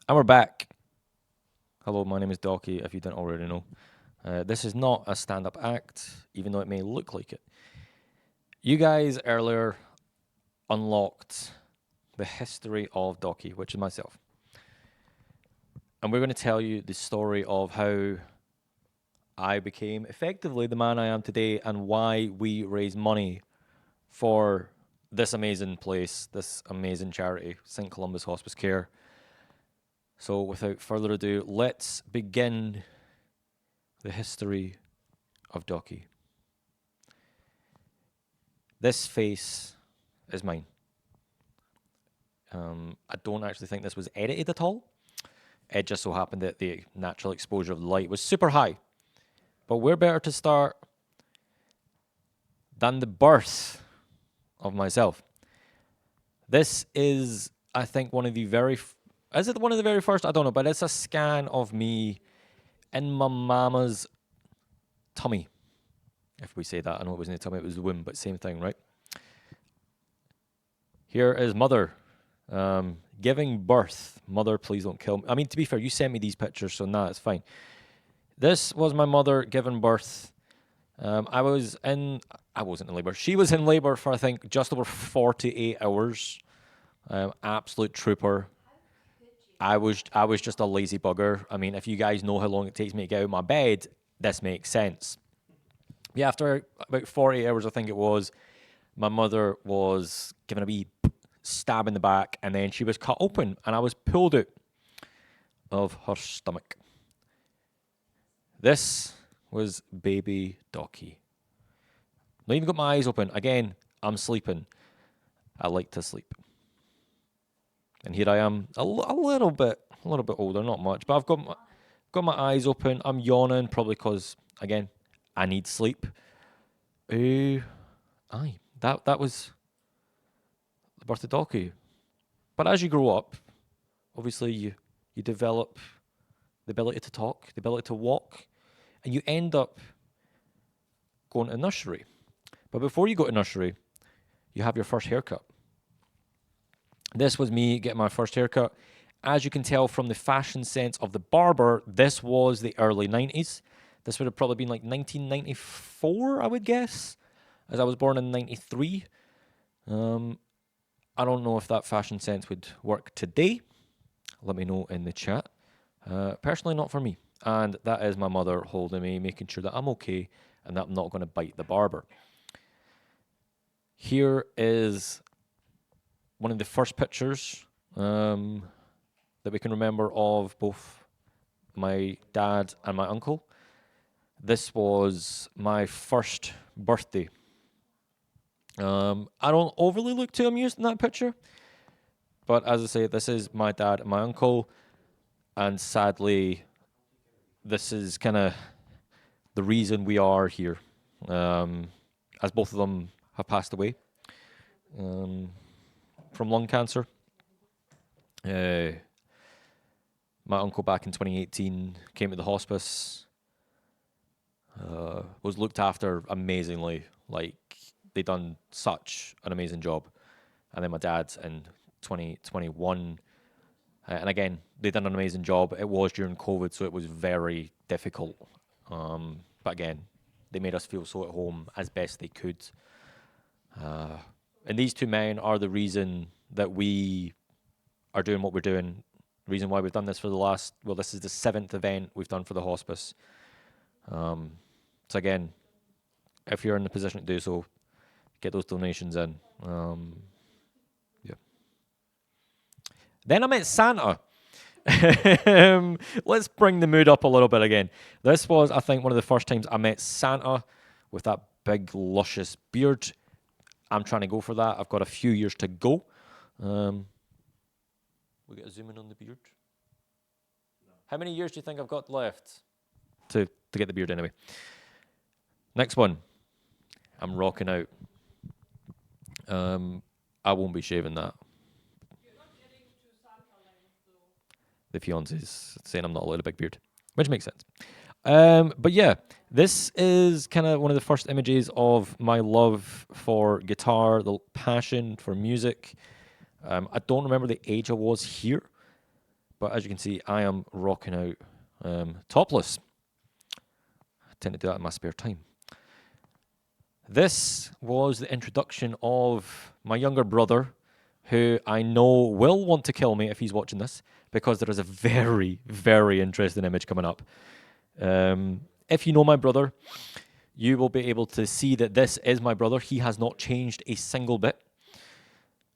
And we're back. Hello, my name is Docky, if you didn't already know. This is not a stand up act, even though it may look like it. You guys earlier unlocked the history of Docky, which is myself. And we're going to tell you the story of how I became effectively the man I am today and why we raise money for this amazing place, this amazing charity, St. Columbus Hospice Care. So, without further ado, let's begin the history of Docky. This face is mine. I don't actually think this was edited at all. It just so happened that the natural exposure of the light was super high. But where better to start than the birth of myself? This is, I think, one of the very. Is it one of the very first? I don't know, but it's a scan of me in my mama's tummy. If we say that, I know it wasn't the tummy, it was the womb, but same thing, right? Here is mother giving birth. Mother, please don't kill me. I mean, to be fair, you sent me these pictures, so nah, it's fine. This was my mother giving birth. I wasn't in labor. She was in labor for, I think, just over 48 hours. Absolute trooper. I was just a lazy bugger. I mean, if you guys know how long it takes me to get out of my bed, this makes sense. Yeah, after about 48 hours, I think it was, my mother was given a wee stab in the back, and then she was cut open, and I was pulled out of her stomach. This was baby Docky. Not even got my eyes open. Again, I'm sleeping. I like to sleep. And here I am, a little bit older, not much, but I've got my eyes open. I'm yawning, probably because, again, I need sleep. Aye, that was the birth of Docky. But as you grow up, obviously you develop the ability to talk, the ability to walk, and you end up going to nursery. But before you go to nursery, you have your first haircut. This was me getting my first haircut. As you can tell from the fashion sense of the barber, this was the early 90s. This would have probably been like 1994, I would guess, as I was born in 93. I don't know if that fashion sense would work today. Let me know in the chat. Personally, not for me. And that is my mother holding me, making sure that I'm okay and that I'm not going to bite the barber. Here is one of the first pictures that we can remember of both my dad and my uncle. This was my first birthday. I don't overly look too amused in that picture, but as I say, this is my dad and my uncle, and sadly, this is kind of the reason we are here, as both of them have passed away from lung cancer. My uncle back in 2018 came to the hospice, was looked after amazingly. Like, they done such an amazing job. And then my dad's in 2021. And again, they done an amazing job. It was during COVID, so it was very difficult. But again, they made us feel so at home as best they could. And these two men are the reason that we are doing what we're doing. The reason why we've done this for this is the 7th event we've done for the hospice. So again, if you're in the position to do so, get those donations in. Yeah. Then I met Santa. Let's bring the mood up a little bit again. This was, I think, one of the first times I met Santa with that big, luscious beard. I'm trying to go for that. I've got a few years to go. We get a zoom in on the beard. No. How many years do you think I've got left to get the beard anyway? Next one. I'm rocking out. I won't be shaving that. You're not getting to Santa length, though. The fiance's saying I'm not allowed a big beard, which makes sense. But yeah, this is kind of one of the first images of my love for guitar, the passion for music. I don't remember the age I was here, But as you can see, I am rocking out topless. I tend to do that in my spare time. This was the introduction of my younger brother, who I know will want to kill me if he's watching this, because there is a very, very interesting image coming up. If you know my brother, you will be able to see that this is my brother. He has not changed a single bit.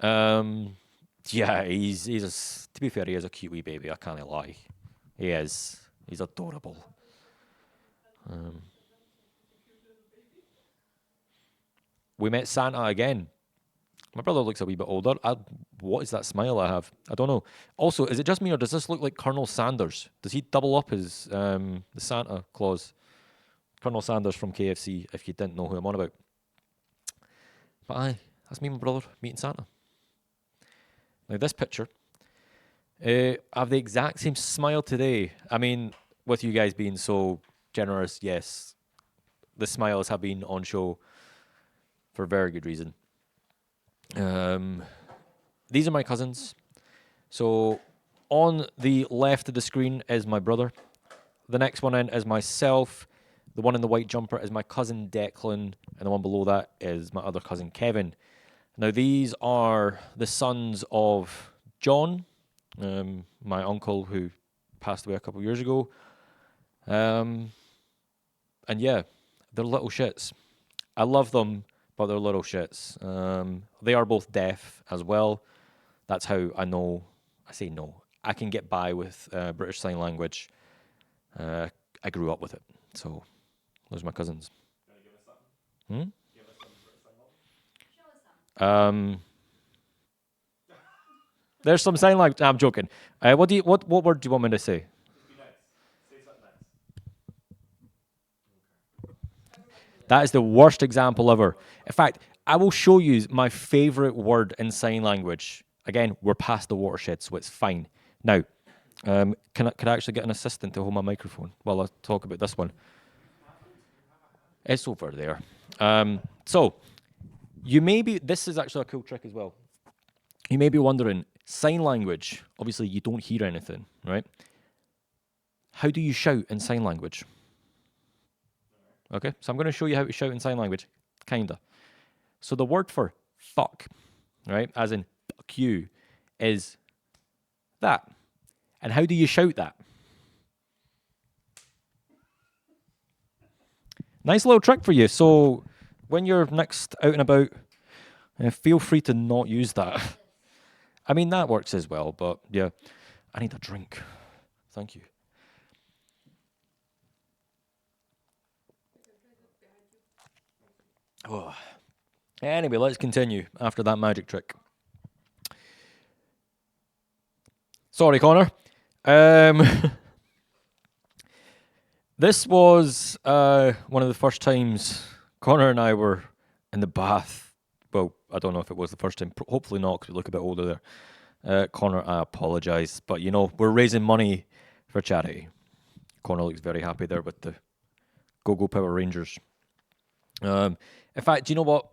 Yeah, to be fair, he is a cute wee baby. I can't lie. He is. He's adorable. We met Santa again. My brother looks a wee bit older. What is that smile I have? I don't know. Also, is it just me or does this look like Colonel Sanders? Does he double up as the Santa Claus? Colonel Sanders from KFC, if you didn't know who I'm on about. But aye, that's me and my brother meeting Santa. Now, this picture, I have the exact same smile today. I mean, with you guys being so generous, yes, the smiles have been on show for very good reason. These are my cousins. So on the left of the screen is my brother. The next one in is myself. The one in the white jumper is my cousin Declan, and the one below that is my other cousin Kevin. Now these are the sons of John, my uncle who passed away a couple of years ago. And yeah, they're little shits. I love them, but they're little shits. They are both deaf as well. That's how I know. I say no. I can get by with British Sign Language. I grew up with it. So those are my cousins. You want to give us something? Hmm? Give us some British sign language? Show us some. There's some sign language. I'm joking. What word do you want me to say? Just be nice. Say something nice. That is the worst example ever. In fact, I will show you my favorite word in sign language. Again, we're past the watershed, so it's fine. Now, could I actually get an assistant to hold my microphone while I talk about this one? It's over there. So, this is actually a cool trick as well. You may be wondering, sign language, obviously you don't hear anything, right? How do you shout in sign language? Okay, so I'm going to show you how to shout in sign language, kinda. So the word for fuck, right, as in fuck you, is that. And how do you shout that? Nice little trick for you. So when you're next out and about, feel free to not use that. I mean, that works as well, but yeah. I need a drink. Thank you. Oh. Anyway, let's continue after that magic trick. Sorry, Connor. This was one of the first times Connor and I were in the bath. Well, I don't know if it was the first time. Hopefully not, because we look a bit older there. Connor, I apologise. But, we're raising money for charity. Connor looks very happy there with the Go-Go Power Rangers. In fact, do you know what?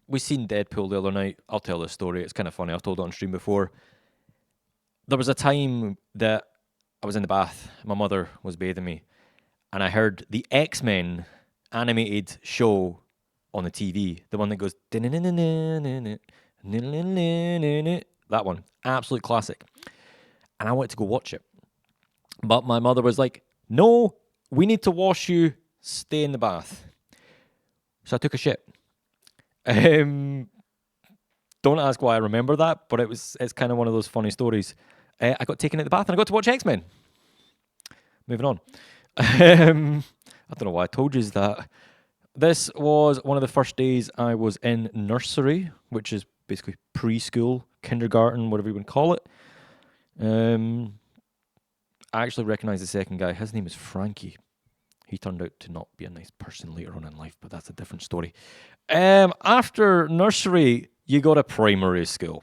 We seen Deadpool the other night. I'll tell this story. It's kind of funny. I've told it on stream before. There was a time that I was in the bath. My mother was bathing me. And I heard the X-Men animated show on the TV. The one that goes... That one. Absolute classic. And I wanted to go watch it. But my mother was like, no, we need to wash you. Stay in the bath. So I took a shit. Don't ask why I remember that, but it's kind of one of those funny stories. I got taken at the bath and I got to watch X-Men. Moving on. I don't know why I told you that. This was one of the first days I was in nursery, which is basically preschool, kindergarten, whatever you want to call it. I actually recognize the second guy. His name is Frankie. He turned out to not be a nice person later on in life, but that's a different story. After nursery, you go to primary school.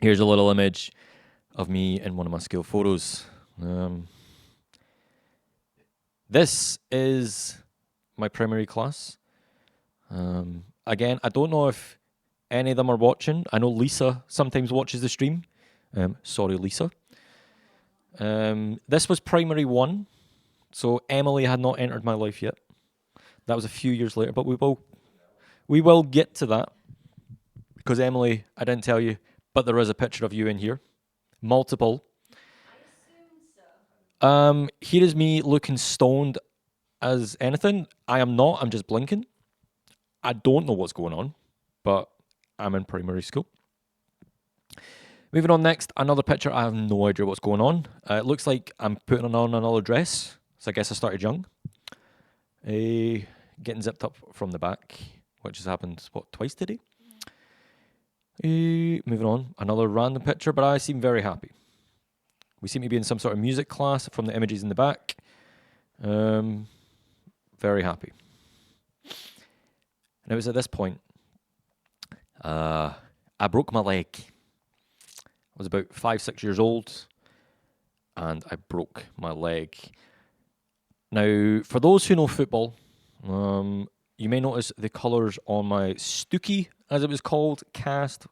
Here's a little image of me in one of my school photos. This is my primary class. Again, I don't know if any of them are watching. I know Lisa sometimes watches the stream. Sorry, Lisa. This was primary one, so Emily had not entered my life yet. That was a few years later, but we will get to that because Emily, I didn't tell you, but there is a picture of you in here, multiple. I assume so. Here is me looking stoned as anything. I am not. I'm just blinking. I don't know what's going on, but I'm in primary school. Moving on next, another picture. I have no idea what's going on. It looks like I'm putting on another dress, so I guess I started young. Getting zipped up from the back, which has happened, what, twice today? Moving on, another random picture, but I seem very happy. We seem to be in some sort of music class from the images in the back. Very happy. And it was at this point, I broke my leg. I was about 5-6 years old, and I broke my leg. Now, for those who know football, you may notice the colours on my Stookie, as it was called, cast.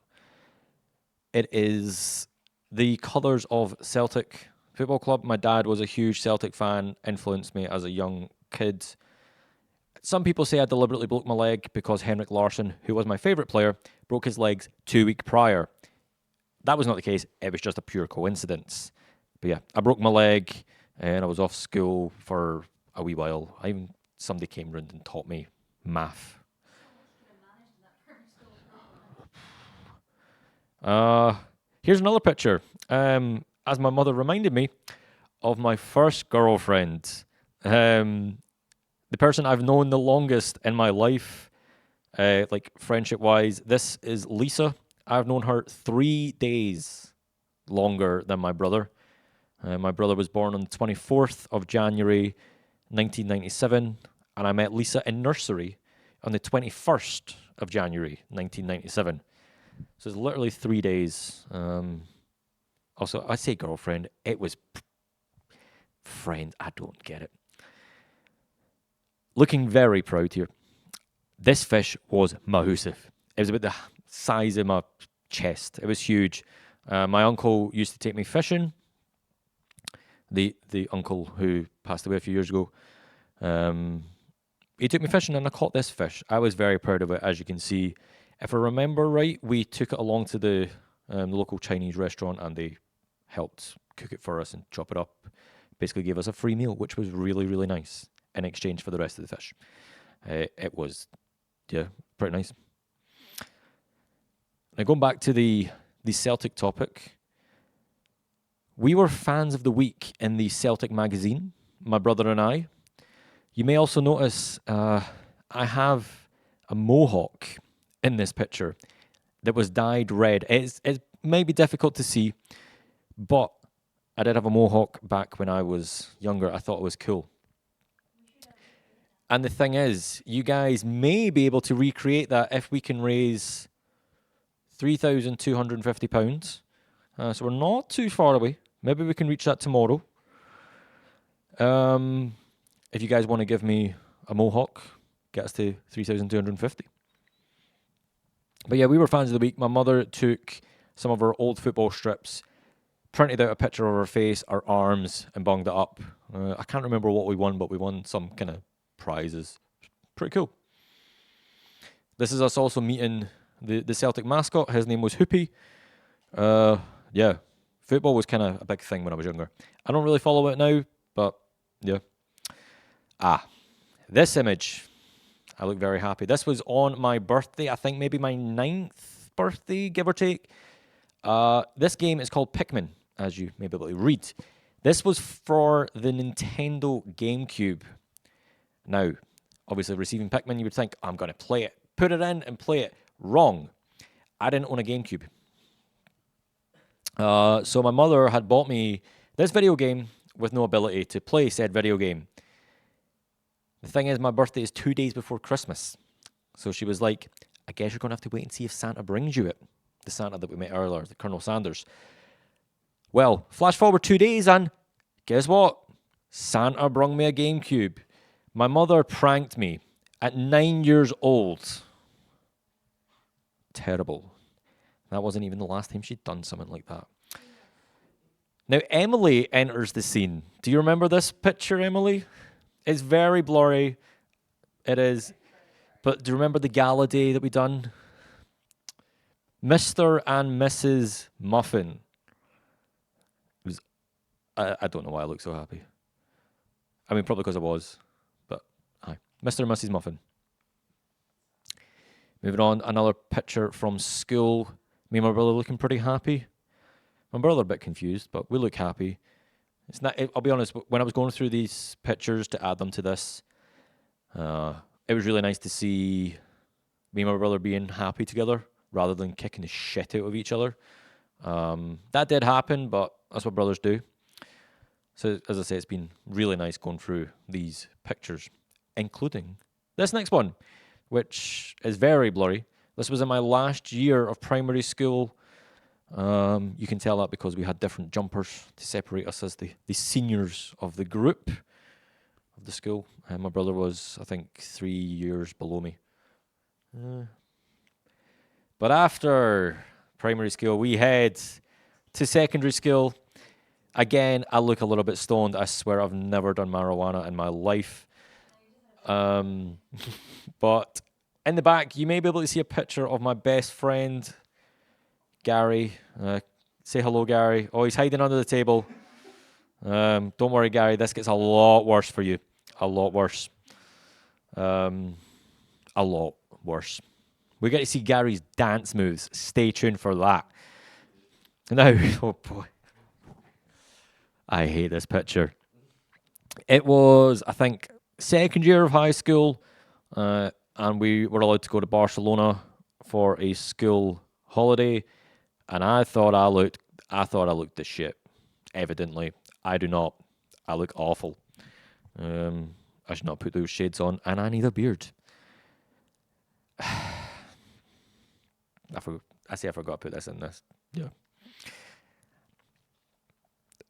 It is the colours of Celtic Football Club. My dad was a huge Celtic fan, influenced me as a young kid. Some people say I deliberately broke my leg because Henrik Larsson, who was my favourite player, broke his legs 2 weeks prior. That was not the case. It was just a pure coincidence. But yeah, I broke my leg and I was off school for a wee while. Somebody came round and taught me math. Here's another picture. As my mother reminded me of my first girlfriend. The person I've known the longest in my life, like friendship-wise. This is Lisa. I've known her 3 days longer than my brother. My brother was born on the 24th of January, 1997, and I met Lisa in nursery on the 21st of January, 1997. So it's literally 3 days. Also, I say girlfriend. It was friend. I don't get it. Looking very proud here. This fish was massive. It was about the size of my chest. It was huge. My uncle used to take me fishing. The uncle who passed away a few years ago. He took me fishing and I caught this fish. I was very proud of it, as you can see. If I remember right, we took it along to the local Chinese restaurant and they helped cook it for us and chop it up. Basically gave us a free meal, which was really, really nice in exchange for the rest of the fish. It was, pretty nice. Now going back to the Celtic topic, we were fans of the week in the Celtic magazine, my brother and I. You may also notice I have a mohawk in this picture that was dyed red. It may be difficult to see, but I did have a mohawk back when I was younger. I thought it was cool. And the thing is, you guys may be able to recreate that if we can raise £3,250. So we're not too far away. Maybe we can reach that tomorrow. If you guys want to give me a mohawk, get us to 3,250. But yeah, we were fans of the week. My mother took some of her old football strips, printed out a picture of her face, her arms, and bunged it up. I can't remember what we won, but we won some kind of prizes. Pretty cool. This is us also meeting the Celtic mascot. His name was Hoopy. Yeah, football was kind of a big thing when I was younger. I don't really follow it now, but yeah. This image. I look very happy. This was on my birthday. I think maybe my 9th birthday, give or take. This game is called Pikmin, as you may be able to read. This was for the Nintendo GameCube. Now, obviously, receiving Pikmin, you would think, I'm going to play it. Put it in and play it. Wrong. I didn't own a GameCube. So my mother had bought me this video game with no ability to play said video game. The thing is, my birthday is 2 days before Christmas. So she was like, I guess you're going to have to wait and see if Santa brings you it. The Santa that we met earlier, the Colonel Sanders. Well, flash forward 2 days and guess what? Santa brung me a GameCube. My mother pranked me at 9 years old. Terrible. That wasn't even the last time she'd done something like that. Now, Emily enters the scene. Do you remember this picture, Emily? It's very blurry. It is. But do you remember the gala day that we done? Mr. and Mrs. Muffin. It was, I don't know why I look so happy. I mean, probably because I was. But hi. Mr. and Mrs. Muffin. Moving on, another picture from school. Me and my brother looking pretty happy. My brother a bit confused, but we look happy. It's not. I'll be honest. When I was going through these pictures to add them to this, it was really nice to see me and my brother being happy together rather than kicking the shit out of each other. That did happen, but that's what brothers do. So, as I say, it's been really nice going through these pictures, including this next one, which is very blurry. This was in my last year of primary school. You can tell that because we had different jumpers to separate us as the seniors of the group of the school. And my brother was, I think, 3 years below me. But after primary school, we head to secondary school. Again, I look a little bit stoned. I swear I've never done marijuana in my life. But in the back, you may be able to see a picture of my best friend, Gary. Say hello, Gary. Oh, he's hiding under the table. Don't worry, Gary. This gets a lot worse for you. A lot worse. A lot worse. We get to see Gary's dance moves. Stay tuned for that. Now, oh boy. I hate this picture. It was, I think, second year of high school, and we were allowed to go to Barcelona for a school holiday, and I thought I looked the shit. Evidently, I do not. I look awful. I should not put those shades on, and I need a beard. I forgot to put this in this. Yeah.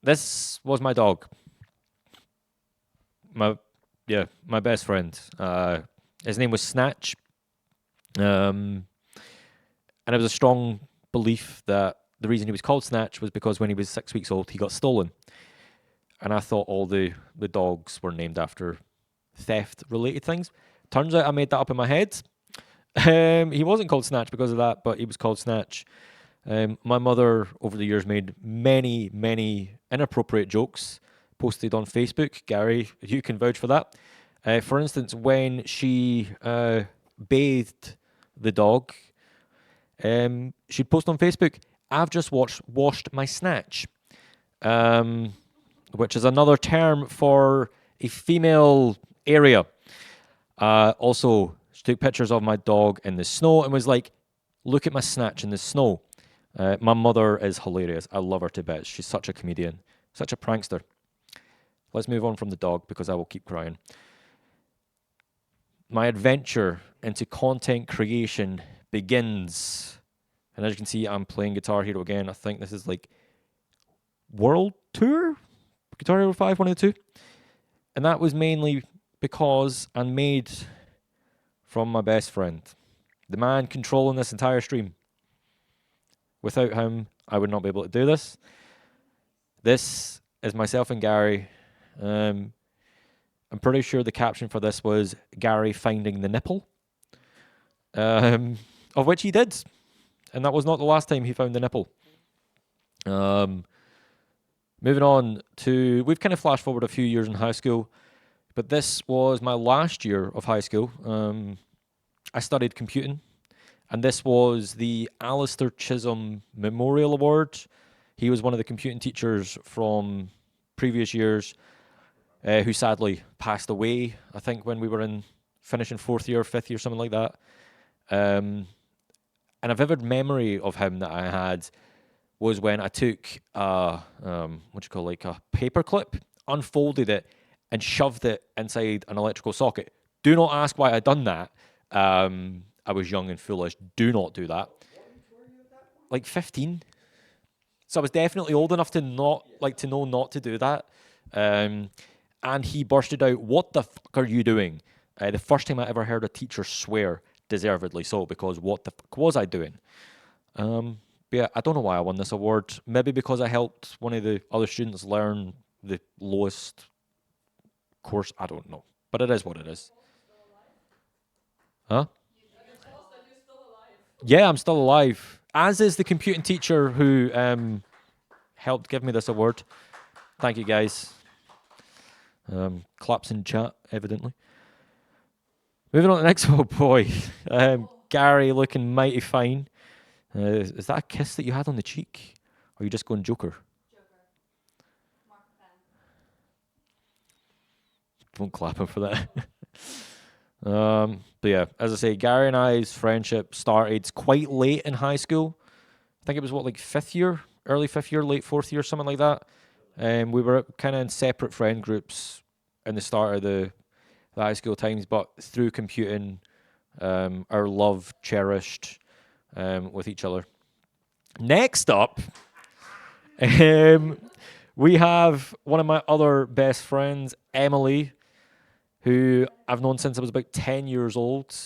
This was my dog. My best friend. His name was Snatch. And it was a strong belief that the reason he was called Snatch was because when he was 6 weeks old, he got stolen. And I thought all the dogs were named after theft-related things. Turns out I made that up in my head. He wasn't called Snatch because of that, but he was called Snatch. My mother, over the years, made many, many inappropriate jokes posted on Facebook. Gary, you can vouch for that. For instance, when she bathed the dog, she'd post on Facebook, "I've just washed my snatch," which is another term for a female area. Also, she took pictures of my dog in the snow and was like, "Look at my snatch in the snow." My mother is hilarious. I love her to bits. She's such a comedian, such a prankster. Let's move on from the dog because I will keep crying. My adventure into content creation begins. And as you can see, I'm playing Guitar Hero again. I think this is like World Tour? Guitar Hero 5, one of the two. And that was mainly because I'm made from my best friend. The man controlling this entire stream. Without him, I would not be able to do this. This is myself and Gary. I'm pretty sure the caption for this was Gary finding the nipple, of which he did. And that was not the last time he found the nipple. Moving on to, we've kind of flashed forward a few years in high school, but this was my last year of high school. I studied computing. And this was the Alistair Chisholm Memorial Award. He was one of the computing teachers from previous years who sadly passed away, I think, when we were in finishing fourth year, fifth year, something like that. And a vivid memory of him that I had was when I took a paper clip, unfolded it, and shoved it inside an electrical socket. Do not ask why I done that. I was young and foolish. Do not do that. Like 15. So I was definitely old enough to know not to do that. And he bursted out, "What the fuck are you doing?" The first time I ever heard a teacher swear, deservedly so, because what the fuck was I doing? But yeah, I don't know why I won this award. Maybe because I helped one of the other students learn the lowest course. I don't know. But it is what it is. Huh? You're false that you're still alive. Yeah, I'm still alive. As is the computing teacher who helped give me this award. Thank you, guys. Claps in chat, evidently. Moving on to the next one, boy. Gary looking mighty fine. Is that a kiss that you had on the cheek? Or are you just going Joker? Joker. Mark Pen. Don't clap him for that. But yeah, as I say, Gary and I's friendship started quite late in high school. I think it was like fifth year, early fifth year, late fourth year, something like that. We were kind of in separate friend groups in the start of the high school times, but through computing, our love cherished with each other. Next up, we have one of my other best friends, Emily, who I've known since I was about 10 years old.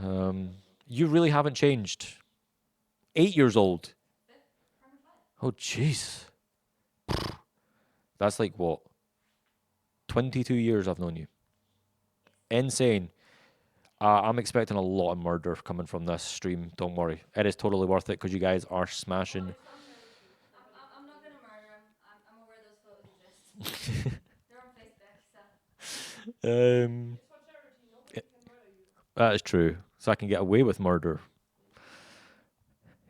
You really haven't changed. 8 years old. Oh, jeez. That's like what? 22 years I've known you. Insane. I'm expecting a lot of murder coming from this stream. Don't worry. It is totally worth it because you guys are smashing. I'm not gonna murder him. I'm aware those photos exist. They're on Facebook, so. Um, It's for charity. Nobody can murder you. that is true. So I can get away with murder.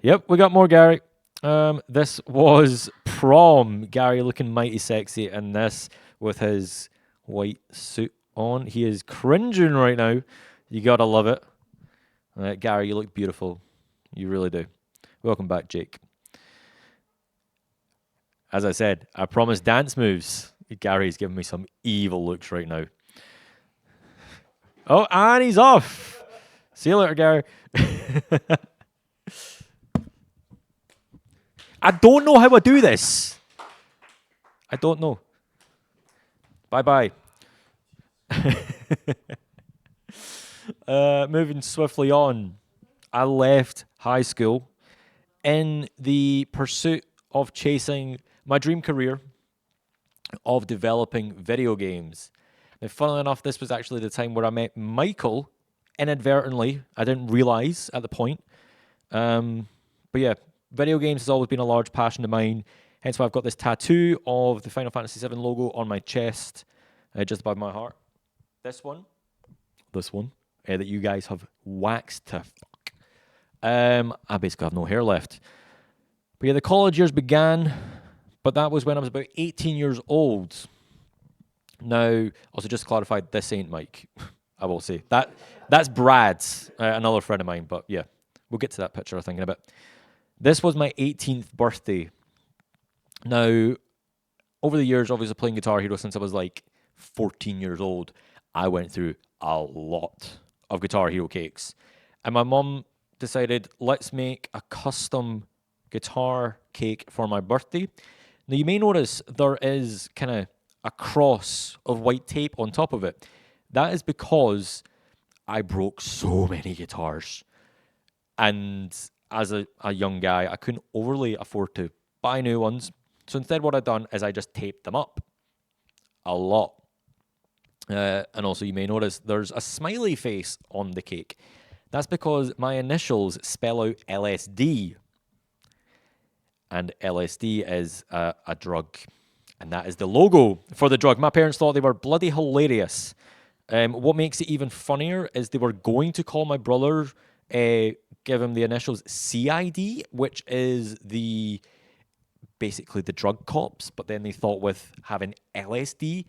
Yep, we got more Gary. This was prom. Gary looking mighty sexy in this with his white suit on. He is cringing right now. You gotta love it. Gary, you look beautiful. You really do. Welcome back, Jake. As I said, I promised dance moves. Gary's giving me some evil looks right now. Oh, and he's off. See you later, Gary. I don't know how I do this. I don't know. Bye bye. Moving swiftly on. I left high school in the pursuit of chasing my dream career of developing video games. Now, funnily enough, this was actually the time where I met Michael inadvertently. I didn't realize at the point. But yeah, video games has always been a large passion of mine. Hence why I've got this tattoo of the Final Fantasy VII logo on my chest, just above my heart. This one, that you guys have waxed to fuck. I basically have no hair left. But yeah, the college years began, but that was when I was about 18 years old. Now, also just to clarify, this ain't Mike. I will say that's Brad, another friend of mine. But yeah, we'll get to that picture I think in a bit. This was my 18th birthday. Now, over the years, obviously playing Guitar Hero since I was like 14 years old, I went through a lot of Guitar Hero cakes. And my mum decided, let's make a custom guitar cake for my birthday. Now, you may notice there is kind of a cross of white tape on top of it. That is because I broke so many guitars. And as a young guy, I couldn't overly afford to buy new ones. So instead, what I've done is I just taped them up a lot. And also, you may notice there's a smiley face on the cake. That's because my initials spell out LSD. And LSD is a drug. And that is the logo for the drug. My parents thought they were bloody hilarious. What makes it even funnier is they were going to call my brother, give him the initials CID, which is basically the drug cops. But then they thought with having LSD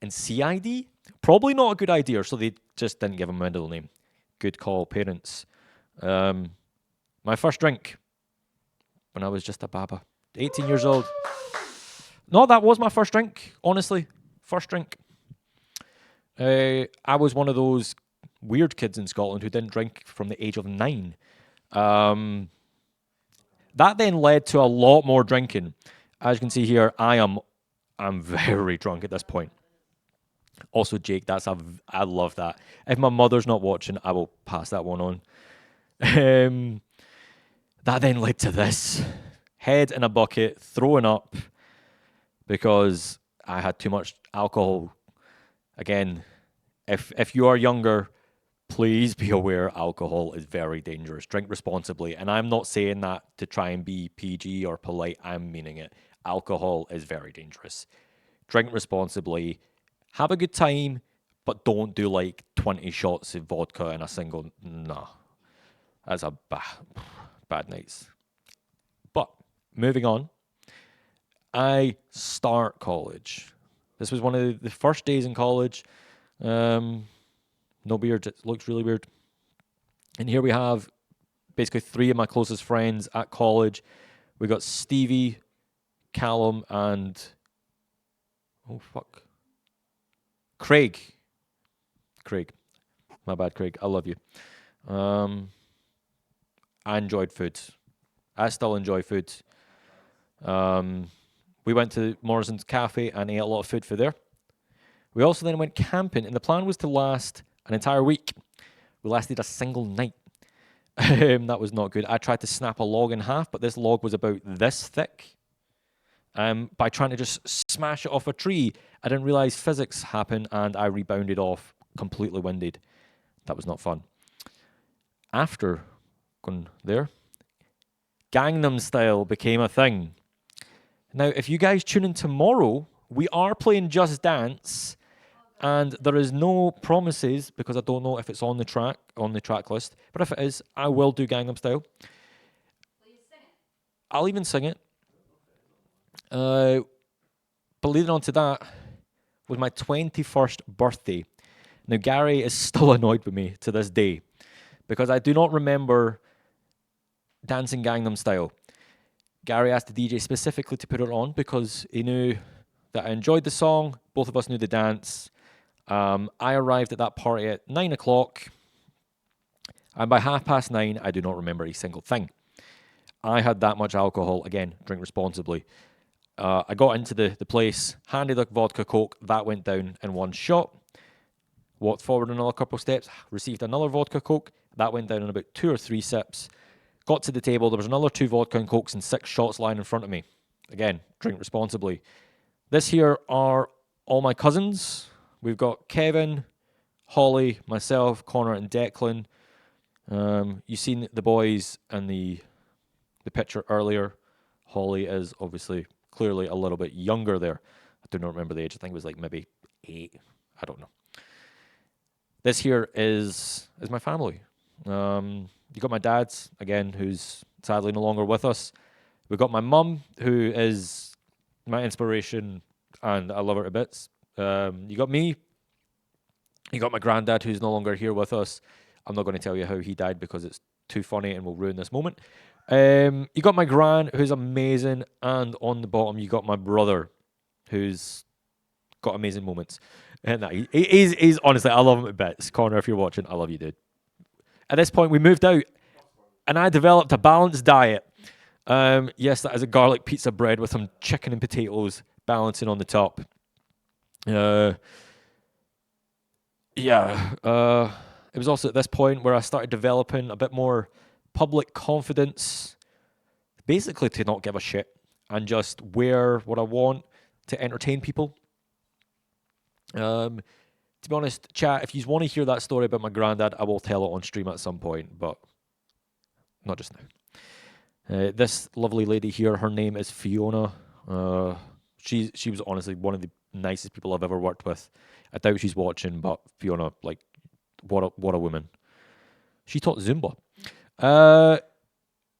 and CID, probably not a good idea. So they just didn't give him a middle name. Good call, parents. My first drink when I was just a baba, 18 years old. No, that was my first drink, honestly. First drink. I was one of those weird kids in Scotland who didn't drink from the age of 9. That then led to a lot more drinking. As you can see here, I'm very drunk at this point. Also, Jake, I love that. If my mother's not watching, I will pass that one on. That then led to this head in a bucket, throwing up because I had too much alcohol. Again, if you are younger, please be aware alcohol is very dangerous. Drink responsibly. And I'm not saying that to try and be PG or polite. I'm meaning it. Alcohol is very dangerous. Drink responsibly. Have a good time, but don't do like 20 shots of vodka in a single. Nah, that's a bad nights. But moving on, I start college. This was one of the first days in college. No beard. It looks really weird. And here we have basically three of my closest friends at college. We got Stevie, Callum, and oh fuck, Craig. Craig, my bad, Craig. I love you. Um, I enjoyed food. I still enjoy food. Um, we went to Morrison's Cafe and ate a lot of food for there. We also then went camping, and the plan was to last an entire week. We lasted a single night. That was not good. I tried to snap a log in half, but this log was about this thick. By trying to just smash it off a tree, I didn't realize physics happened, and I rebounded off completely winded. That was not fun. After going there, Gangnam Style became a thing. Now, if you guys tune in tomorrow, we are playing Just Dance, and there is no promises because I don't know if it's on the track list. But if it is, I will do Gangnam Style. Will you sing it? I'll even sing it. But leading on to that was my 21st birthday. Now, Gary is still annoyed with me to this day because I do not remember dancing Gangnam Style. Gary asked the DJ specifically to put it on because he knew that I enjoyed the song. Both of us knew the dance. I arrived at that party at 9 o'clock, and by 9:30, I do not remember a single thing. I had that much alcohol. Again, drink responsibly. I got into the place, handed a vodka Coke, that went down in one shot. Walked forward another couple of steps, received another vodka Coke, that went down in about 2 or 3 sips. Got to the table, there was another 2 vodka and Cokes and 6 shots lying in front of me. Again, drink responsibly. This here are all my cousins. We've got Kevin, Holly, myself, Connor, and Declan. You've seen the boys in the picture earlier. Holly is obviously clearly a little bit younger there. I do not remember the age. I think it was like maybe 8. I don't know. This here is my family. You got my dad, again, who's sadly no longer with us. We've got my mum, who is my inspiration, and I love her to bits. You got me. You got my granddad, who's no longer here with us. I'm not going to tell you how he died because it's too funny and will ruin this moment. You got my gran, who's amazing, and on the bottom you got my brother, who's got amazing moments. And he's honestly, I love him to bits. Connor, if you're watching, I love you, dude. At this point, we moved out, and I developed a balanced diet. Yes, that is a garlic pizza bread with some chicken and potatoes balancing on the top. It was also at this point where I started developing a bit more public confidence, basically to not give a shit and just wear what I want to entertain people. To be honest, chat, if you want to hear that story about my granddad, I will tell it on stream at some point, but not just now. This lovely lady here, her name is Fiona. She was honestly one of the nicest people I've ever worked with. I doubt she's watching, but Fiona, like, what a woman. She taught Zumba.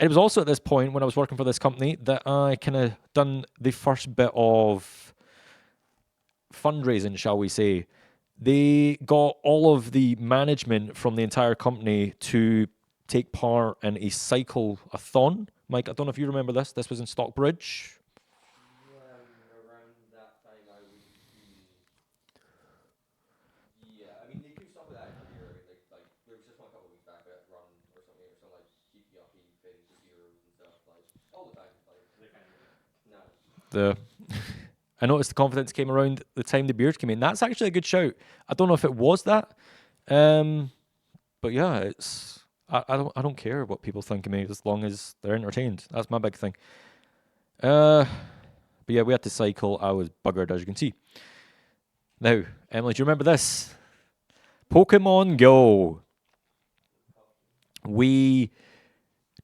It was also at this point when I was working for this company that I kind of done the first bit of fundraising, shall we say. They got all of the management from the entire company to take part in a cycle-a-thon. Mike, I don't know if you remember this. This was in Stockbridge. Around that time I would be. Yeah, I mean they do stuff with that every year. I mean, like there was just one couple of weeks back at Run or something like keep you uppy things with heroes and stuff like all the time. Like They kind of do it. no. The I noticed the confidence came around the time the beard came in. That's actually a good shout. I don't know if it was that, but yeah, I don't care what people think of me as long as they're entertained. That's my big thing. But yeah, we had to cycle. I was buggered, as you can see. Now, Emily, do you remember this? Pokemon Go. We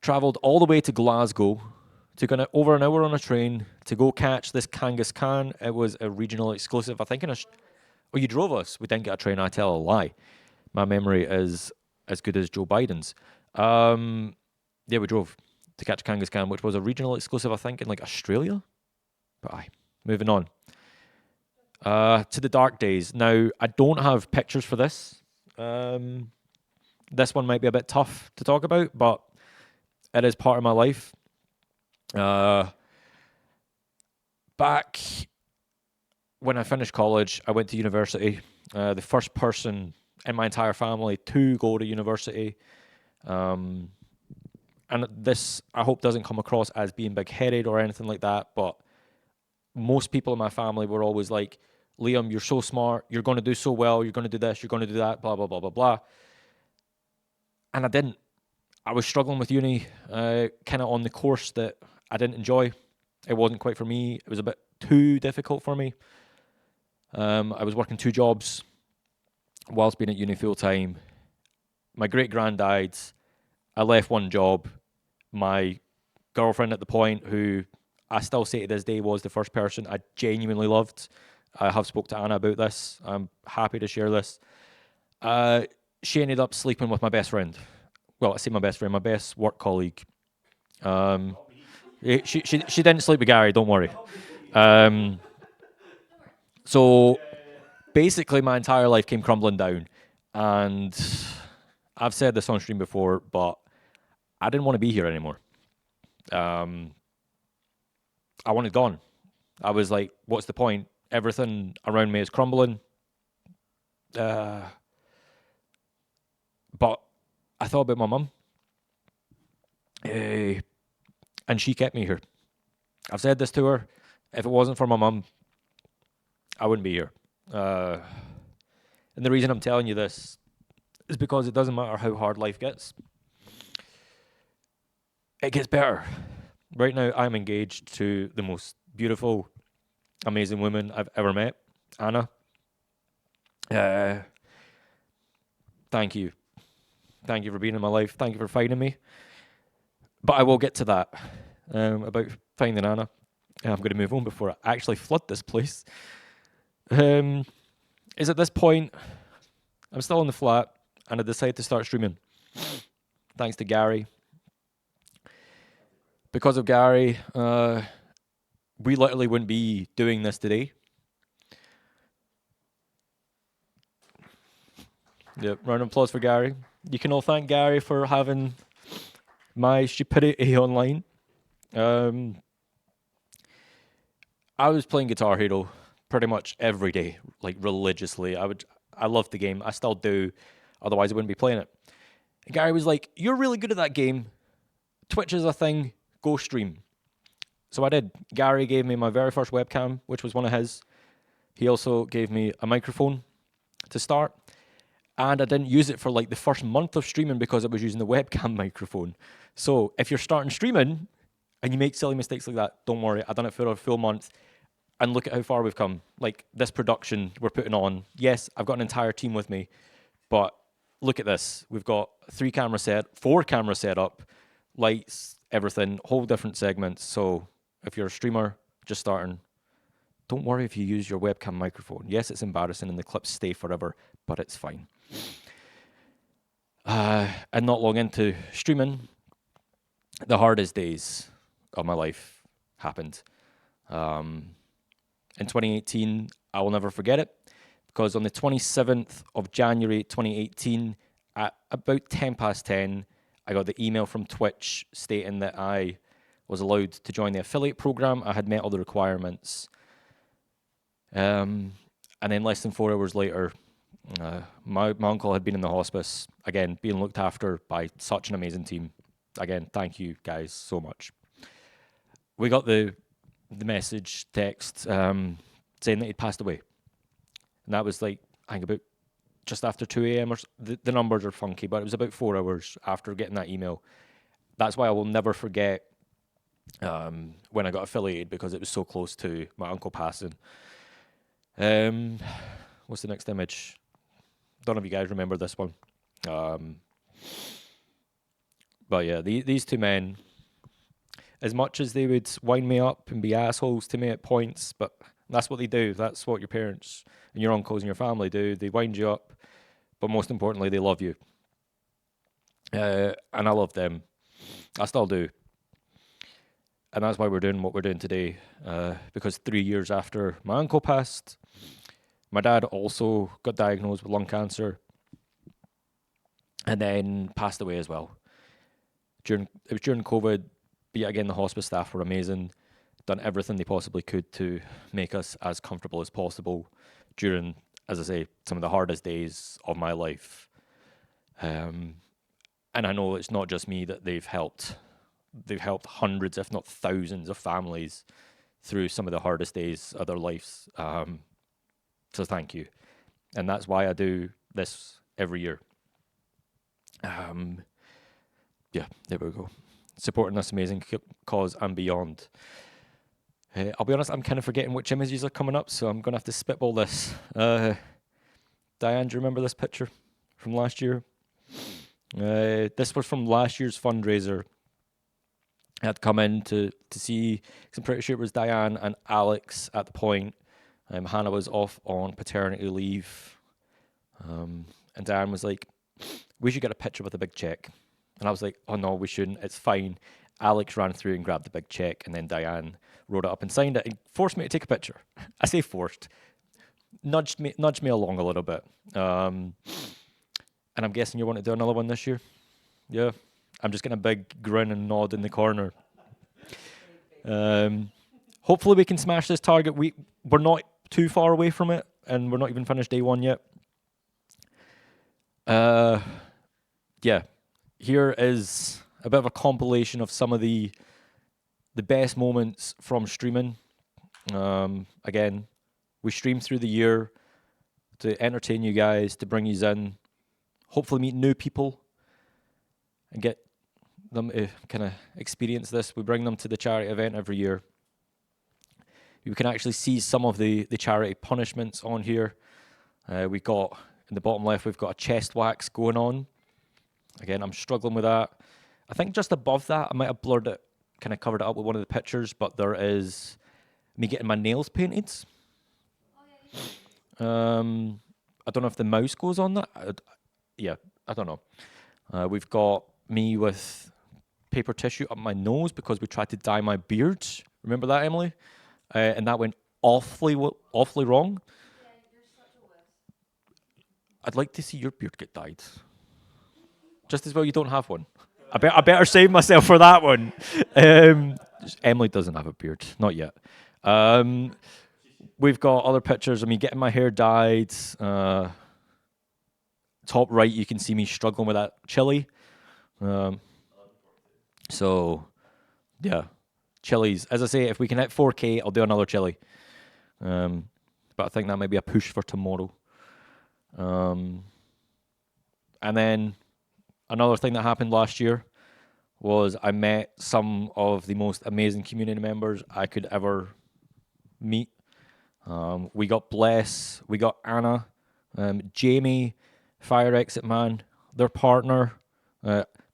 travelled all the way to Glasgow, took over an hour on a train to go catch this Kangaskhan. It was a regional exclusive, I think. Oh, you drove us. We didn't get a train. I tell a lie. My memory is as good as Joe Biden's. Yeah, we drove to catch Kangaskhan, which was a regional exclusive, I think, in like Australia. But aye, moving on. To the dark days. Now, I don't have pictures for this. This one might be a bit tough to talk about, but it is part of my life. Back when I finished college, I went to university. The first person in my entire family to go to university. And this, I hope, doesn't come across as being big-headed or anything like that, but most people in my family were always like, Liam, you're so smart, you're going to do so well, you're going to do this, you're going to do that, blah, blah, blah, blah, blah. And I didn't. I was struggling with uni, kind of on the course that I didn't enjoy. It wasn't quite for me. It was a bit too difficult for me. I was working 2 jobs whilst being at uni full time. My great grand died. I left one job. My girlfriend at the point, who I still say to this day was the first person I genuinely loved. I have spoke to Anna about this. I'm happy to share this. She ended up sleeping with my best friend. Well, I say my best friend, my best work colleague. She didn't sleep with Gary. Don't worry. So basically, my entire life came crumbling down, and I've said this on stream before, but I didn't want to be here anymore. I wanted gone. I was like, what's the point? Everything around me is crumbling. But I thought about my mum. And she kept me here. I've said this to her. If it wasn't for my mum, I wouldn't be here. And the reason I'm telling you this is because it doesn't matter how hard life gets. It gets better. Right now, I'm engaged to the most beautiful, amazing woman I've ever met, Anna. Thank you. Thank you for being in my life. Thank you for finding me. But I will get to that about finding Anna. I'm going to move on before I actually flood this place. Is at this point, I'm still in the flat, and I decide to start streaming. Thanks to Gary. Because of Gary, we literally wouldn't be doing this today. Yep, round of applause for Gary. You can all thank Gary for having my stupidity online. I was playing Guitar Hero pretty much every day, like religiously. I loved the game. I still do. Otherwise, I wouldn't be playing it. And Gary was like, "You're really good at that game. Twitch is a thing. Go stream." So I did. Gary gave me my very first webcam, which was one of his. He also gave me a microphone to start. And I didn't use it for like the first month of streaming because I was using the webcam microphone. So if you're starting streaming and you make silly mistakes like that, don't worry. I've done it for a full month. And look at how far we've come. Like this production we're putting on. Yes, I've got an entire team with me. But look at this. We've got 4 camera set up, lights, everything, whole different segments. So if you're a streamer just starting, don't worry if you use your webcam microphone. Yes, it's embarrassing and the clips stay forever, but it's fine. And not long into streaming, the hardest days of my life happened. In 2018, I will never forget it, because on the 27th of January 2018, at about 10 past 10, I got the email from Twitch stating that I was allowed to join the affiliate program. I had met all the requirements. And then less than 4 hours later, my uncle had been in the hospice, again, being looked after by such an amazing team. Again, thank you guys so much. We got the text saying that he'd passed away. And that was like, I think about just after 2 a.m. or the numbers are funky, but it was about 4 hours after getting that email. That's why I will never forget when I got affiliated, because it was so close to my uncle passing. Um, what's the next image? Don't know if you guys remember this one. But yeah, these two men, as much as they would wind me up and be assholes to me at points, but that's what they do. That's what your parents and your uncles and your family do. They wind you up, but most importantly, they love you. And I love them. I still do. And that's why we're doing what we're doing today. Because 3 years after my uncle passed, my dad also got diagnosed with lung cancer and then passed away as well. It was during COVID, but yet again, the hospice staff were amazing, done everything they possibly could to make us as comfortable as possible during, as I say, some of the hardest days of my life. And I know it's not just me that they've helped. They've helped hundreds, if not thousands, of families through some of the hardest days of their lives. So thank you. And that's why I do this every year. Yeah, there we go. Supporting this amazing cause and beyond. I'll be honest, I'm kind of forgetting which images are coming up, so I'm going to have to spitball this. Diane, do you remember this picture from last year? This was from last year's fundraiser. I had come in to see, because I'm pretty sure it was Diane and Alex at the point. Hannah was off on paternity leave. And Diane was like, we should get a picture with a big check. And I was like, oh no, we shouldn't. It's fine. Alex ran through and grabbed the big check, and then Diane wrote it up and signed it and forced me to take a picture. I say forced. Nudged me along a little bit. And I'm guessing you want to do another one this year? Yeah. I'm just getting a big grin and nod in the corner. Hopefully we can smash this target. We're not too far away from it, and we're not even finished day one yet. Yeah. Here is a bit of a compilation of some of the best moments from streaming. Again, we stream through the year to entertain you guys, to bring you in, hopefully meet new people and get them to kind of experience this. We bring them to the charity event every year. You can actually see some of the charity punishments on here. We got, in the bottom left, we've got a chest wax going on. Again, I'm struggling with that. I think just above that, I might have blurred it, kind of covered it up with one of the pictures, but there is me getting my nails painted. I don't know if the mouse goes on that. I don't know. We've got me with paper tissue up my nose because we tried to dye my beard. Remember that, Emily? And that went awfully wrong. Yeah, you're such a wuss. I'd like to see your beard get dyed. Just as well you don't have one. I better save myself for that one. Emily doesn't have a beard, not yet. We've got other pictures of me getting my hair dyed. Top right, you can see me struggling with that chili. So, yeah, chilies. As I say, if we can hit 4K, I'll do another chili. But I think that might be a push for tomorrow. And then another thing that happened last year was I met some of the most amazing community members I could ever meet. We got Bless, we got Anna, Jamie, Fire Exit Man, their partner,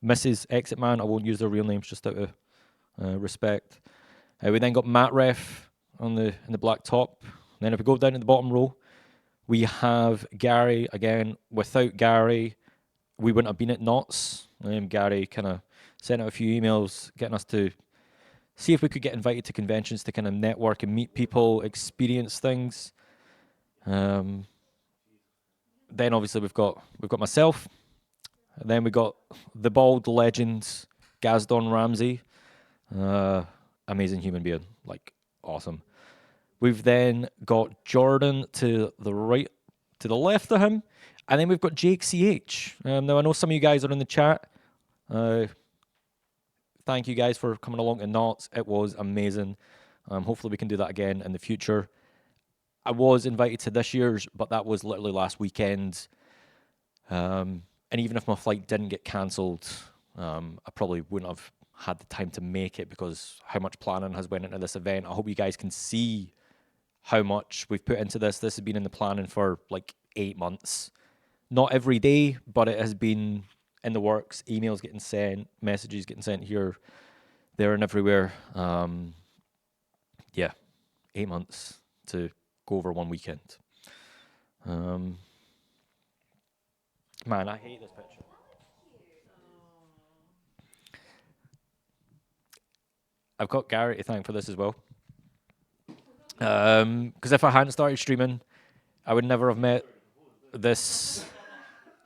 Mrs. Exit Man. I won't use their real names just out of respect. We then got Matt Ref in the black top. Then if we go down to the bottom row, we have Gary. Again, without Gary, we wouldn't have been at Knots. Gary kind of sent out a few emails getting us to see if we could get invited to conventions to kind of network and meet people, experience things. Then obviously we've got myself, and then we got the bald legend Gazdon Ramsey, amazing human being, like awesome. We've then got Jordan to the right, to the left of him, and then we've got Jake CH. Now I know some of you guys are in the chat. Thank you guys for coming along to Knots. It was amazing. Hopefully we can do that again in the future. I was invited to this year's, but that was literally last weekend. And even if my flight didn't get cancelled, I probably wouldn't have had the time to make it because how much planning has went into this event. I hope you guys can see how much we've put into this. This has been in the planning for like 8 months. Not every day, but it has been in the works. Emails getting sent, messages getting sent here, there, and everywhere. Yeah, 8 months to go over one weekend. Man, I hate this picture. I've got Gary to thank for this as well. Because if I hadn't started streaming, I would never have met this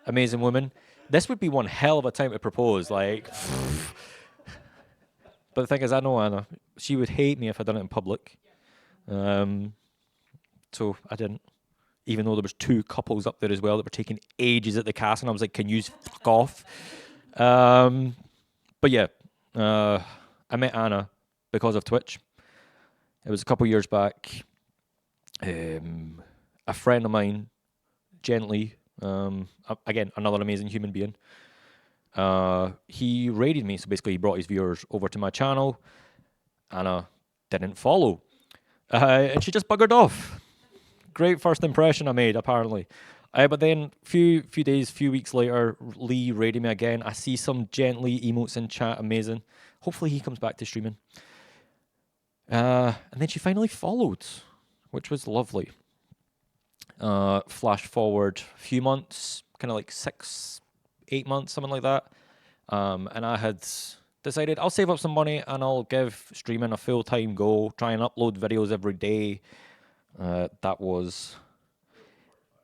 amazing woman. This would be one hell of a time to propose. Like, but the thing is, I know Anna. She would hate me if I'd done it in public. So I didn't. Even though there was 2 couples up there as well that were taking ages at the cast, and I was like, "Can you fuck off?" But yeah, I met Anna because of Twitch. It was a couple years back. A friend of mine, gently, again, another amazing human being, he raided me. So basically, he brought his viewers over to my channel. Anna didn't follow. And she just buggered off. Great first impression I made, apparently. But then, few weeks later, Lee raided me again. I see some gently emotes in chat, amazing. Hopefully he comes back to streaming. And then she finally followed, which was lovely. Flash forward a few months, kind of like 6, 8 months, something like that. And I had decided I'll save up some money and I'll give streaming a full-time go, try and upload videos every day. That was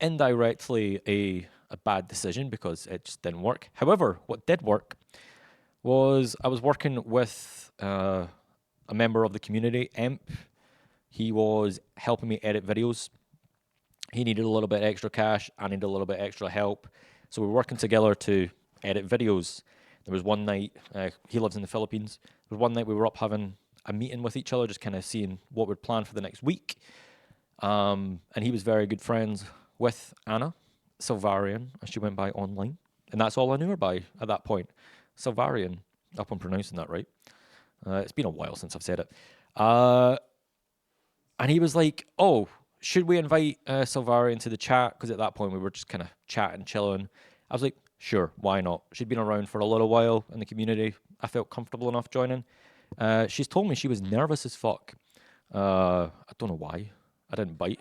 indirectly a bad decision because it just didn't work. However, what did work was I was working with a member of the community, Emp. He was helping me edit videos. He needed a little bit extra cash. I needed a little bit extra help. So we were working together to edit videos. There was one night, he lives in the Philippines. There was one night we were up having a meeting with each other, just kind of seeing what we'd plan for the next week. And he was very good friends with Anna Silvarian, as she went by online. And that's all I knew her by at that point. Silvarian. I hope I'm pronouncing that right. It's been a while since I've said it. And he was like, "Oh, should we invite Silvarian to the chat?" Because at that point we were just kind of chatting, chilling. I was like, "Sure, why not?" She'd been around for a little while in the community. I felt comfortable enough joining. She's told me she was nervous as fuck. I don't know why. I didn't bite.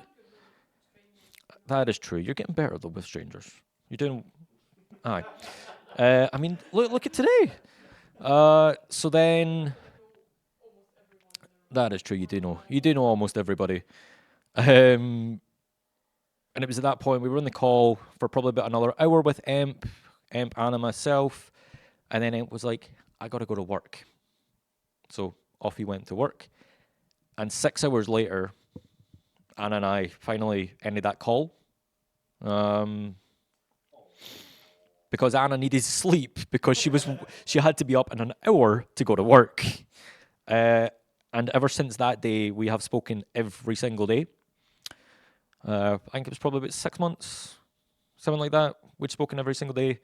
That is true. You're getting better though with strangers. You're doing. Aye. I mean, look at today. So then. That is true. You do know. You do know almost everybody. And it was at that point we were on the call for probably about another hour with Emp, Anna, myself, and then Emp was like, "I got to go to work." So off he went to work. And 6 hours later, Anna and I finally ended that call. Because Anna needed sleep because she had to be up in an hour to go to work. And ever since that day, we have spoken every single day. I think it was probably about 6 months, something like that. We'd spoken every single day.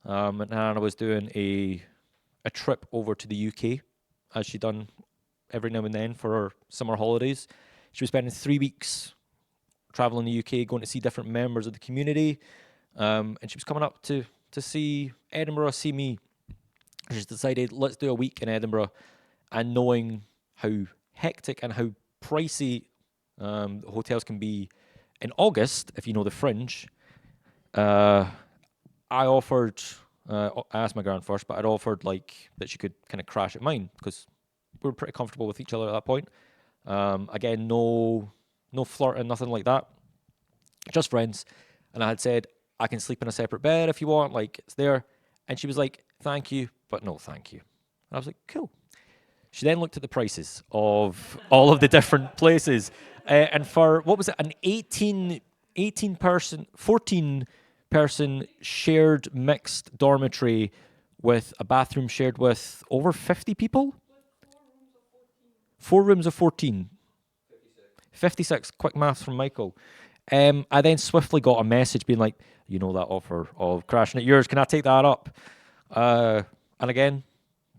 And Anna was doing a trip over to the UK, as she'd done every now and then for her summer holidays. She was spending 3 weeks traveling the UK, going to see different members of the community. And she was coming up to see Edinburgh, see me. She's decided, let's do a week in Edinburgh. And knowing how hectic and how pricey hotels can be in August, if you know the Fringe, I offered, I asked my girlfriend first, but I'd offered like that she could kind of crash at mine because we were pretty comfortable with each other at that point. Again, no flirting, nothing like that. Just friends. And I had said, I can sleep in a separate bed if you want, like it's there. And she was like, "Thank you, but no thank you." And I was like, cool. She then looked at the prices of all of the different places. And for, what was it, an 14 person shared mixed dormitory with a bathroom shared with over 50 people? 4 rooms of 14. 56. Quick maths from Michael. I then swiftly got a message being like, you know that offer of crashing at yours, can I take that up? And again,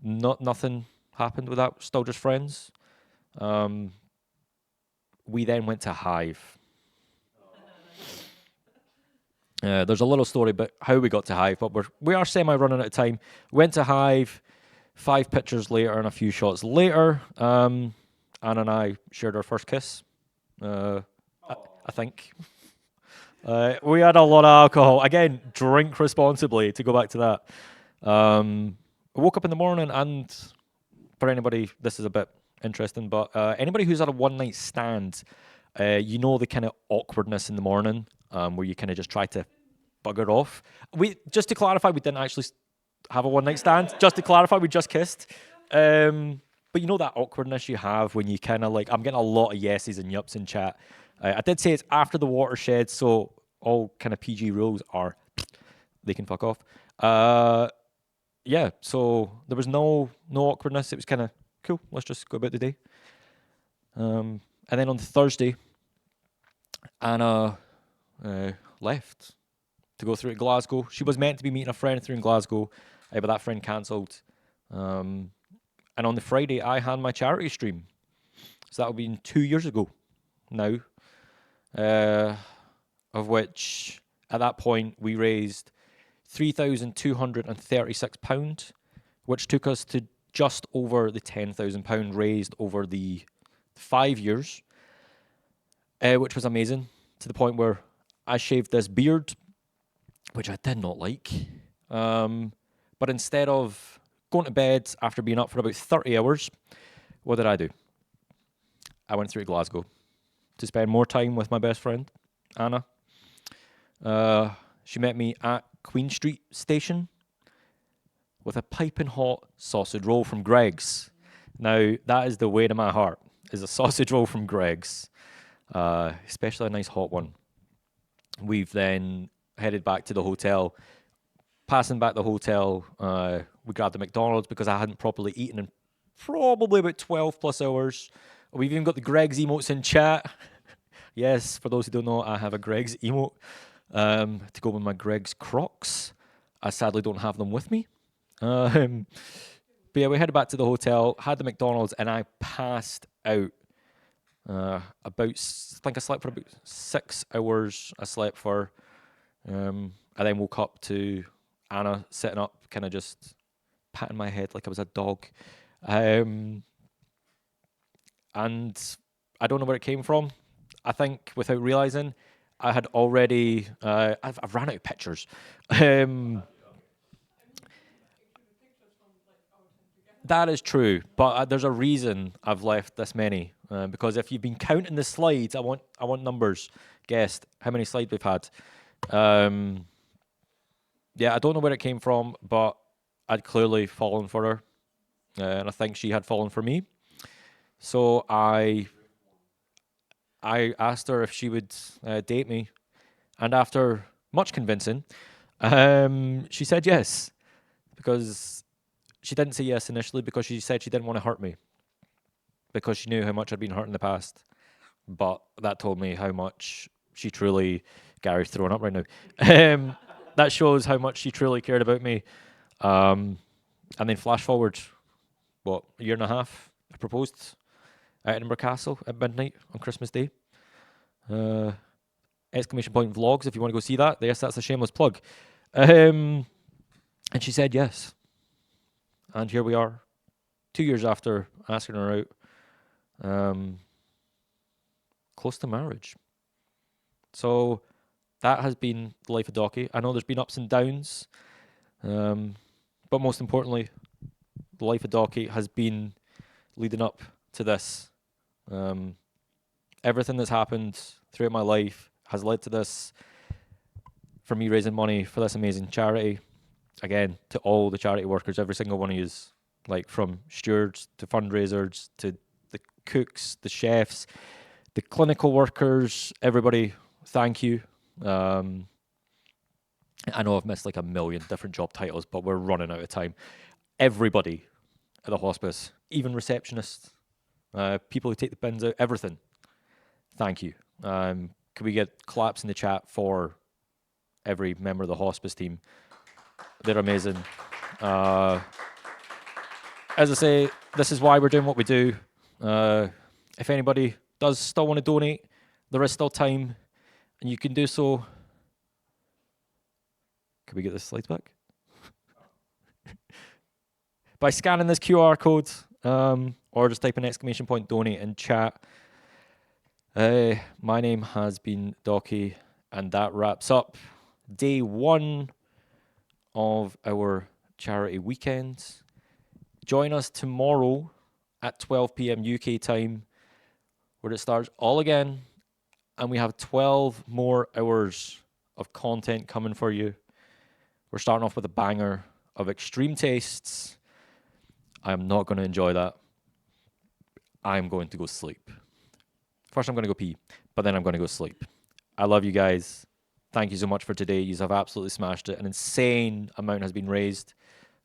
nothing happened with that. Still just friends. We then went to Hive. There's a little story about how we got to Hive, but we are semi running out of time. Went to Hive. 5 pictures later and a few shots later, Anna and I shared our first kiss. I think. We had a lot of alcohol. Again, drink responsibly, to go back to that. I woke up in the morning, and for anybody, this is a bit interesting, but anybody who's had a one night stand, you know the kind of awkwardness in the morning where you kind of just try to bugger off. Just to clarify, we didn't actually have a one night stand. Just to clarify, we just kissed. But you know that awkwardness you have when you kind of like, I'm getting a lot of yeses and yups in chat. I did say it's after the watershed, so all kind of PG rules are they can fuck off. Yeah, so there was no awkwardness. It was kind of cool. Let's just go about the day. And then on Thursday, Anna left to go through to Glasgow. She was meant to be meeting a friend through in Glasgow, but that friend cancelled. And on the Friday, I had my charity stream. So that would be 2 years ago now, of which at that point we raised £3,236, which took us to just over the £10,000 raised over the 5 years, which was amazing, to the point where I shaved this beard, which I did not like. But instead of going to bed after being up for about 30 hours, what did I do? I went through to Glasgow to spend more time with my best friend, Anna. She met me at Queen Street Station with a piping hot sausage roll from Greg's. Now, that is the way to my heart, is a sausage roll from Greg's, especially a nice hot one. We've then headed back to the hotel. Passing back the hotel, we grabbed the McDonald's because I hadn't properly eaten in probably about 12 plus hours. We've even got the Greg's emotes in chat. Yes, for those who don't know, I have a Greg's emote to go with my Greg's Crocs. I sadly don't have them with me. But yeah, we headed back to the hotel, had the McDonald's, and I passed out. I think I slept for about 6 hours. I slept for. I then woke up to Anna sitting up, kind of just patting my head like I was a dog. And I don't know where it came from. I think without realizing, I had already. I've ran out of pictures. That is true, but there's a reason I've left this many. Because if you've been counting the slides, I want numbers. Guessed how many slides we've had. Yeah, I don't know where it came from, but I'd clearly fallen for her, and I think she had fallen for me. So I asked her if she would date me, and after much convincing, she said yes, because she didn't say yes initially because she said she didn't want to hurt me, because she knew how much I'd been hurt in the past. But that told me how much she truly, Gary's throwing up right now. That shows how much she truly cared about me. And then flash forward, what, a year and a half? I proposed at Edinburgh Castle at midnight on Christmas Day. Exclamation point vlogs if you want to go see that. Yes, that's a shameless plug. And she said yes. And here we are, 2 years after asking her out, close to marriage. So that has been the life of Docky. I know there's been ups and downs, but most importantly, the life of Docky has been leading up to this. Everything that's happened throughout my life has led to this, for me raising money for this amazing charity. Again, to all the charity workers, every single one of you, like from stewards to fundraisers to the cooks, the chefs, the clinical workers, everybody, thank you. I know I've missed like a million different job titles, but we're running out of time. Everybody at the hospice, even receptionists, people who take the bins out, everything. Thank you. Could we get claps in the chat for every member of the hospice team? They're amazing. As I say, this is why we're doing what we do. If anybody does still want to donate, there is still time, and you can do so. Can we get this slide back? By scanning this QR code, or just type an exclamation point donate in chat. My name has been Docky, and that wraps up day 1 of our charity weekend. Join us tomorrow at 12 p.m. UK time, where it starts all again, and we have 12 more hours of content coming for you. We're starting off with a banger of Extreme Tastes. I'm not going to enjoy that. I'm going to go sleep. First, I'm going to go pee, but then I'm going to go sleep. I love you guys. Thank you so much for today. You have absolutely smashed it. An insane amount has been raised.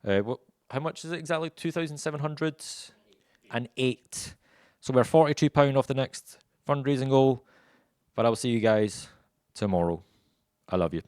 How much is it exactly? 2,708. So we're £42 off the next fundraising goal. But I will see you guys tomorrow. I love you.